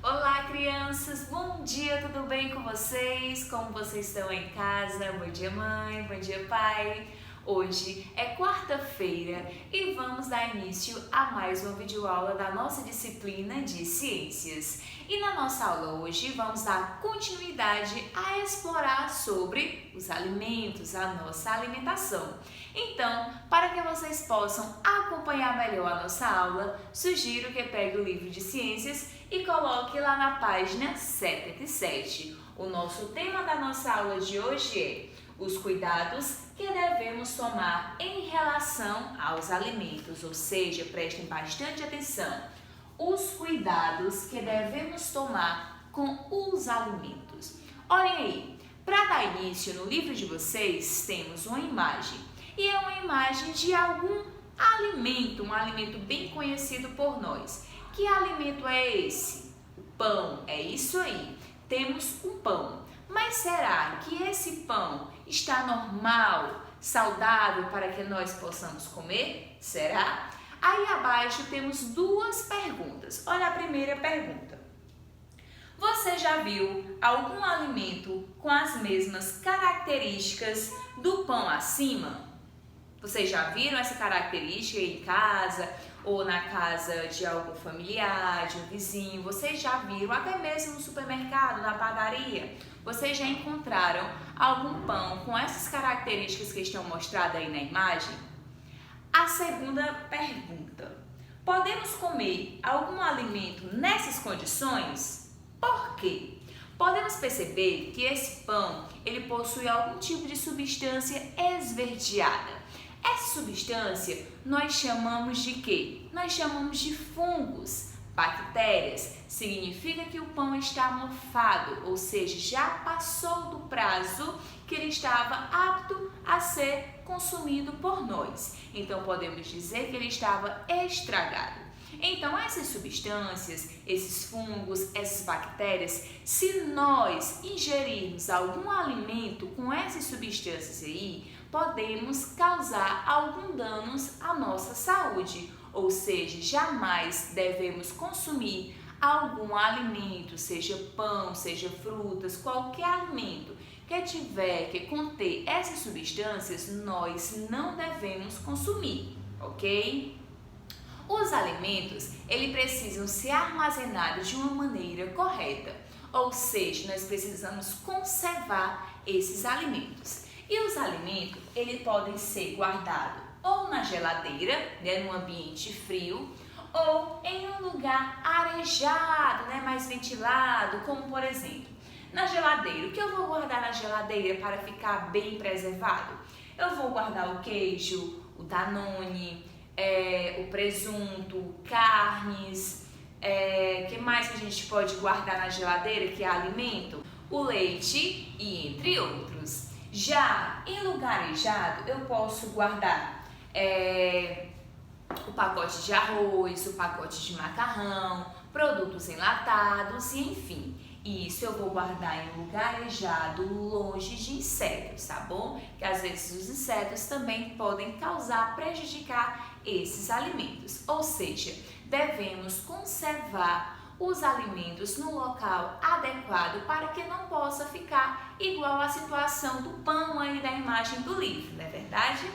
Olá, crianças! Bom dia, tudo bem com vocês? Como vocês estão em casa? Bom dia, mãe! Bom dia, pai! Hoje é quarta-feira e vamos dar início a mais uma videoaula da nossa disciplina de Ciências. E na nossa aula hoje vamos dar continuidade a explorar sobre os alimentos, a nossa alimentação. Então, para que vocês possam acompanhar melhor a nossa aula, sugiro que pegue o livro de Ciências e coloque lá na página 77. O nosso tema da nossa aula de hoje é os cuidados que devemos tomar em relação aos alimentos, ou seja, prestem bastante atenção. Os cuidados que devemos tomar com os alimentos. Olhem aí, para dar início no livro de vocês, temos uma imagem. E é uma imagem de algum alimento, um alimento bem conhecido por nós. Que alimento é esse? O pão, é isso aí. Temos um pão. Mas será que esse pão está normal, saudável para que nós possamos comer? Será? Aí abaixo temos duas perguntas. Olha a primeira pergunta. Você já viu algum alimento com as mesmas características do pão acima? Vocês já viram essa característica em casa ou na casa de algum familiar, de um vizinho? Vocês já viram até mesmo no supermercado, na padaria? Vocês já encontraram algum pão com essas características que estão mostradas aí na imagem? A segunda pergunta. Podemos comer algum alimento nessas condições? Por quê? Podemos perceber que esse pão ele possui algum tipo de substância esverdeada. Essa substância nós chamamos de quê? Nós chamamos de fungos, bactérias. Significa que o pão está mofado, ou seja, já passou do prazo que ele estava apto a ser consumido por nós. Então podemos dizer que ele estava estragado. Então essas substâncias, esses fungos, essas bactérias, se nós ingerirmos algum alimento com essas substâncias aí, podemos causar algum danos à nossa saúde, ou seja, jamais devemos consumir algum alimento, seja pão, seja frutas, qualquer alimento que conter essas substâncias, nós não devemos consumir, ok? Os alimentos, eles precisam ser armazenados de uma maneira correta, ou seja, nós precisamos conservar esses alimentos. E os alimentos, eles podem ser guardados ou na geladeira, né, num ambiente frio, ou em um lugar arejado, né, mais ventilado, como por exemplo, na geladeira. O que eu vou guardar na geladeira para ficar bem preservado? Eu vou guardar o queijo, o Danone, o presunto, carnes, que mais que a gente pode guardar na geladeira que é alimento? O leite e entre outros. Já em lugar arejado, eu posso guardar o pacote de arroz, o pacote de macarrão, produtos enlatados e enfim. Isso eu vou guardar em lugar arejado, longe de insetos, tá bom? Que às vezes os insetos também podem prejudicar esses alimentos. Ou seja, devemos conservar os alimentos no local adequado para que não possa ficar igual à situação do pão aí da imagem do livro, não é verdade?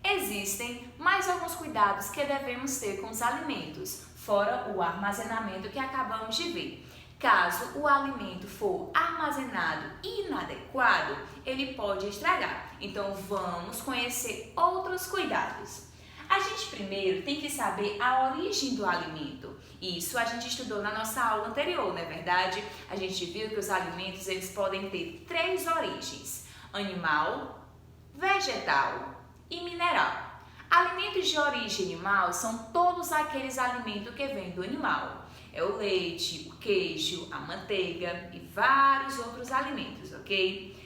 Existem mais alguns cuidados que devemos ter com os alimentos, fora o armazenamento que acabamos de ver. Caso o alimento for armazenado inadequado, ele pode estragar. Então vamos conhecer outros cuidados. A gente primeiro tem que saber a origem do alimento. Isso a gente estudou na nossa aula anterior, não é verdade? A gente viu que os alimentos eles podem ter três origens: animal, vegetal e mineral. Alimentos de origem animal são todos aqueles alimentos que vêm do animal. É o leite, o queijo, a manteiga e vários outros alimentos, ok?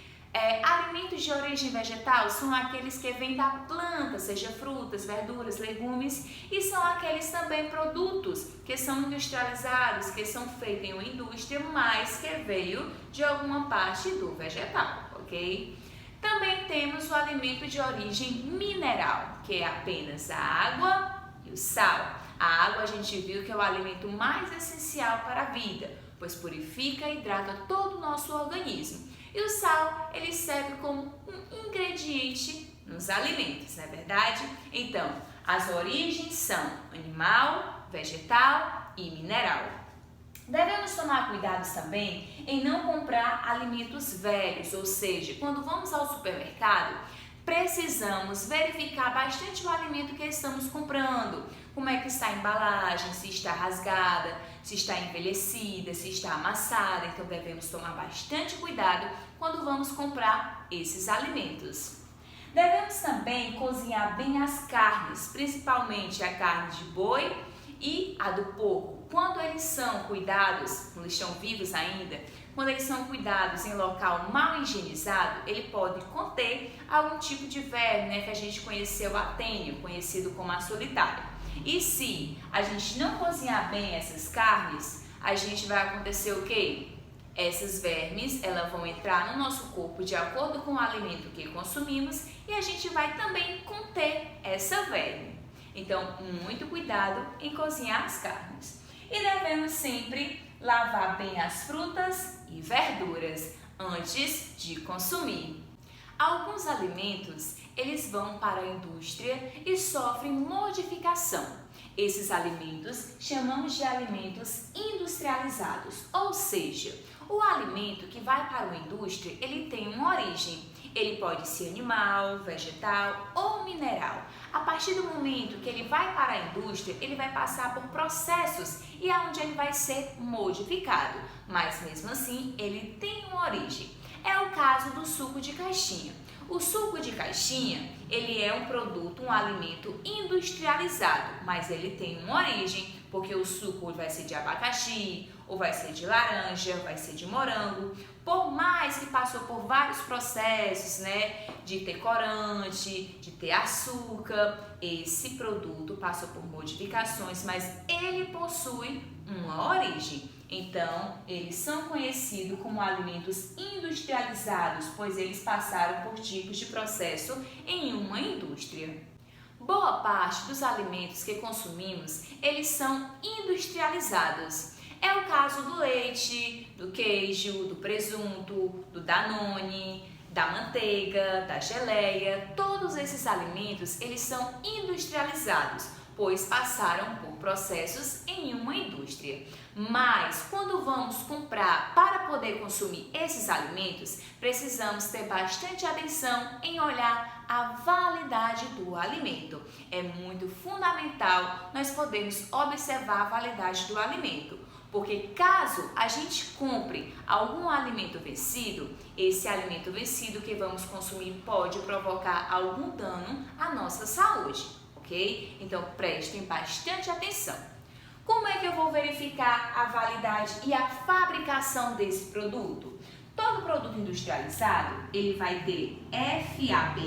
Alimentos de origem vegetal são aqueles que vêm da planta, seja frutas, verduras, legumes, e são aqueles também produtos que são industrializados, que são feitos em uma indústria, mas que veio de alguma parte do vegetal, ok? Também temos o alimento de origem mineral, que é apenas a água e o sal. A água a gente viu que é o alimento mais essencial para a vida, pois purifica e hidrata todo o nosso organismo. E o sal, ele serve como um ingrediente nos alimentos, não é verdade? Então, as origens são animal, vegetal e mineral. Devemos tomar cuidado também em não comprar alimentos velhos, ou seja, quando vamos ao supermercado, precisamos verificar bastante o alimento que estamos comprando, como é que está a embalagem, se está rasgada, se está envelhecida, se está amassada. Então devemos tomar bastante cuidado quando vamos comprar esses alimentos. Devemos também cozinhar bem as carnes, principalmente a carne de boi e a do porco. Quando eles são cuidados, quando estão vivos ainda, quando eles são cuidados em local mal higienizado, ele pode conter algum tipo de verme, né, que a gente conheceu a tênia, conhecido como a solitária. E se a gente não cozinhar bem essas carnes, a gente vai acontecer o quê? Essas vermes, elas vão entrar no nosso corpo de acordo com o alimento que consumimos e a gente vai também conter essa verme. Então, muito cuidado em cozinhar as carnes. E devemos sempre lavar bem as frutas e verduras antes de consumir. Alguns alimentos, eles vão para a indústria e sofrem modificação. Esses alimentos chamamos de alimentos industrializados, ou seja, o alimento que vai para a indústria, ele tem uma origem. Ele pode ser animal, vegetal ou mineral. A partir do momento que ele vai para a indústria, ele vai passar por processos e é onde ele vai ser modificado. Mas mesmo assim, ele tem uma origem. É o caso do suco de caixinha. O suco de caixinha, ele é um produto, um alimento industrializado, mas ele tem uma origem, porque o suco vai ser de abacaxi, ou vai ser de laranja, vai ser de morango. Por mais que passou por vários processos, né, de ter corante, de ter açúcar, esse produto passou por modificações, mas ele possui uma origem. Então, eles são conhecidos como alimentos industrializados, pois eles passaram por tipos de processo em uma indústria. Boa parte dos alimentos que consumimos, eles são industrializados. É o caso do leite, do queijo, do presunto, do Danone, da manteiga, da geleia. Todos esses alimentos, eles são industrializados, pois passaram por processos em uma indústria. Mas quando vamos comprar para poder consumir esses alimentos, precisamos ter bastante atenção em olhar a validade do alimento. É muito fundamental nós podermos observar a validade do alimento, porque caso a gente compre algum alimento vencido, esse alimento vencido que vamos consumir pode provocar algum dano à nossa saúde, ok? Então prestem bastante atenção. Como é que eu vou verificar a validade e a fabricação desse produto? Todo produto industrializado, ele vai ter FAB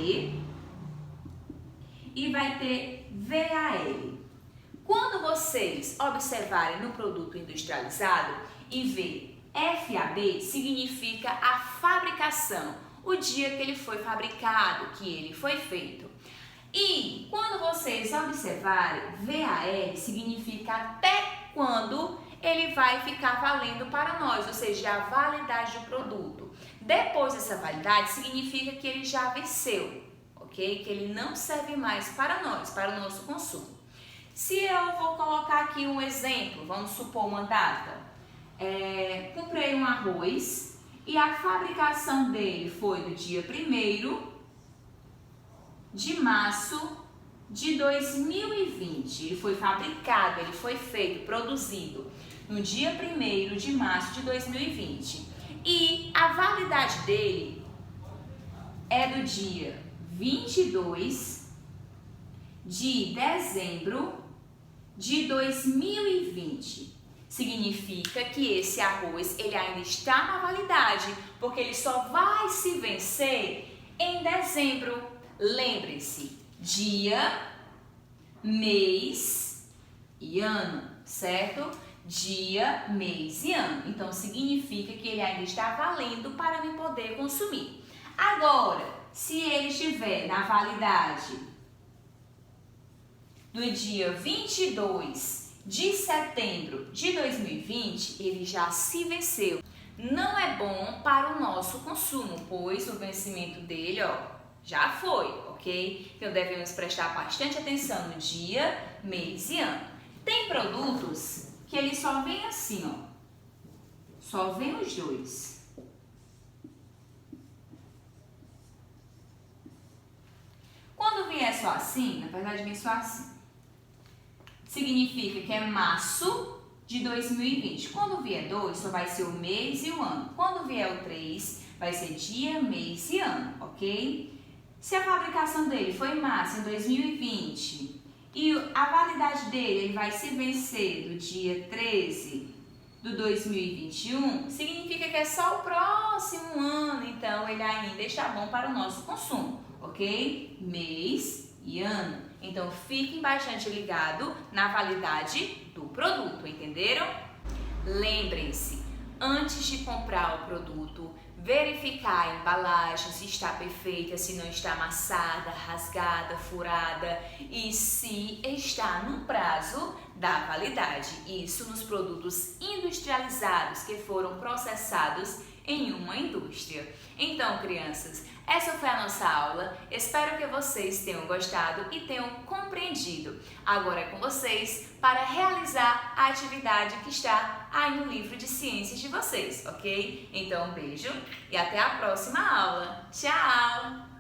e vai ter VAL. Quando vocês observarem no produto industrializado e ver FAB, significa a fabricação, o dia que ele foi fabricado, que ele foi feito. E quando vocês observarem, VAL significa até quando ele vai ficar valendo para nós, ou seja, a validade do produto. Depois dessa validade, significa que ele já venceu, ok? Que ele não serve mais para nós, para o nosso consumo. Se eu vou colocar aqui um exemplo, vamos supor uma data. Comprei um arroz e a fabricação dele foi do dia 1º de março de 2020. Ele foi fabricado, ele foi feito, produzido no dia 1º de março de 2020. E a validade dele é do dia 22 de dezembro de 2020. Significa que esse arroz ele ainda está na validade, porque ele só vai se vencer em dezembro. Lembre-se, dia, mês e ano, certo? Dia, mês e ano. Então, significa que ele ainda está valendo para me poder consumir. Agora, se ele estiver na validade do dia 22 de setembro de 2020, ele já se venceu. Não é bom para o nosso consumo, pois o vencimento dele, já foi, ok? Então devemos prestar bastante atenção no dia, mês e ano. Tem produtos que ele só vem assim, só vem os dois. Quando vier só assim, na verdade vem só assim, significa que é março de 2020. Quando vier 2, só vai ser o mês e o ano. Quando vier o 3, vai ser dia, mês e ano, ok? Se a fabricação dele foi em março em 2020 e a validade dele ele vai se vencer do dia 13 do 2021, significa que é só o próximo ano, então ele ainda está bom para o nosso consumo, ok? Mês e ano. Então, fiquem bastante ligados na validade do produto, entenderam? Lembrem-se, antes de comprar o produto, verificar a embalagem, se está perfeita, se não está amassada, rasgada, furada e se está no prazo da validade. Isso nos produtos industrializados que foram processados em uma indústria. Então, crianças, essa foi a nossa aula. Espero que vocês tenham gostado e tenham compreendido. Agora é com vocês para realizar a atividade que está aí no livro de ciências de vocês, ok? Então, um beijo e até a próxima aula. Tchau!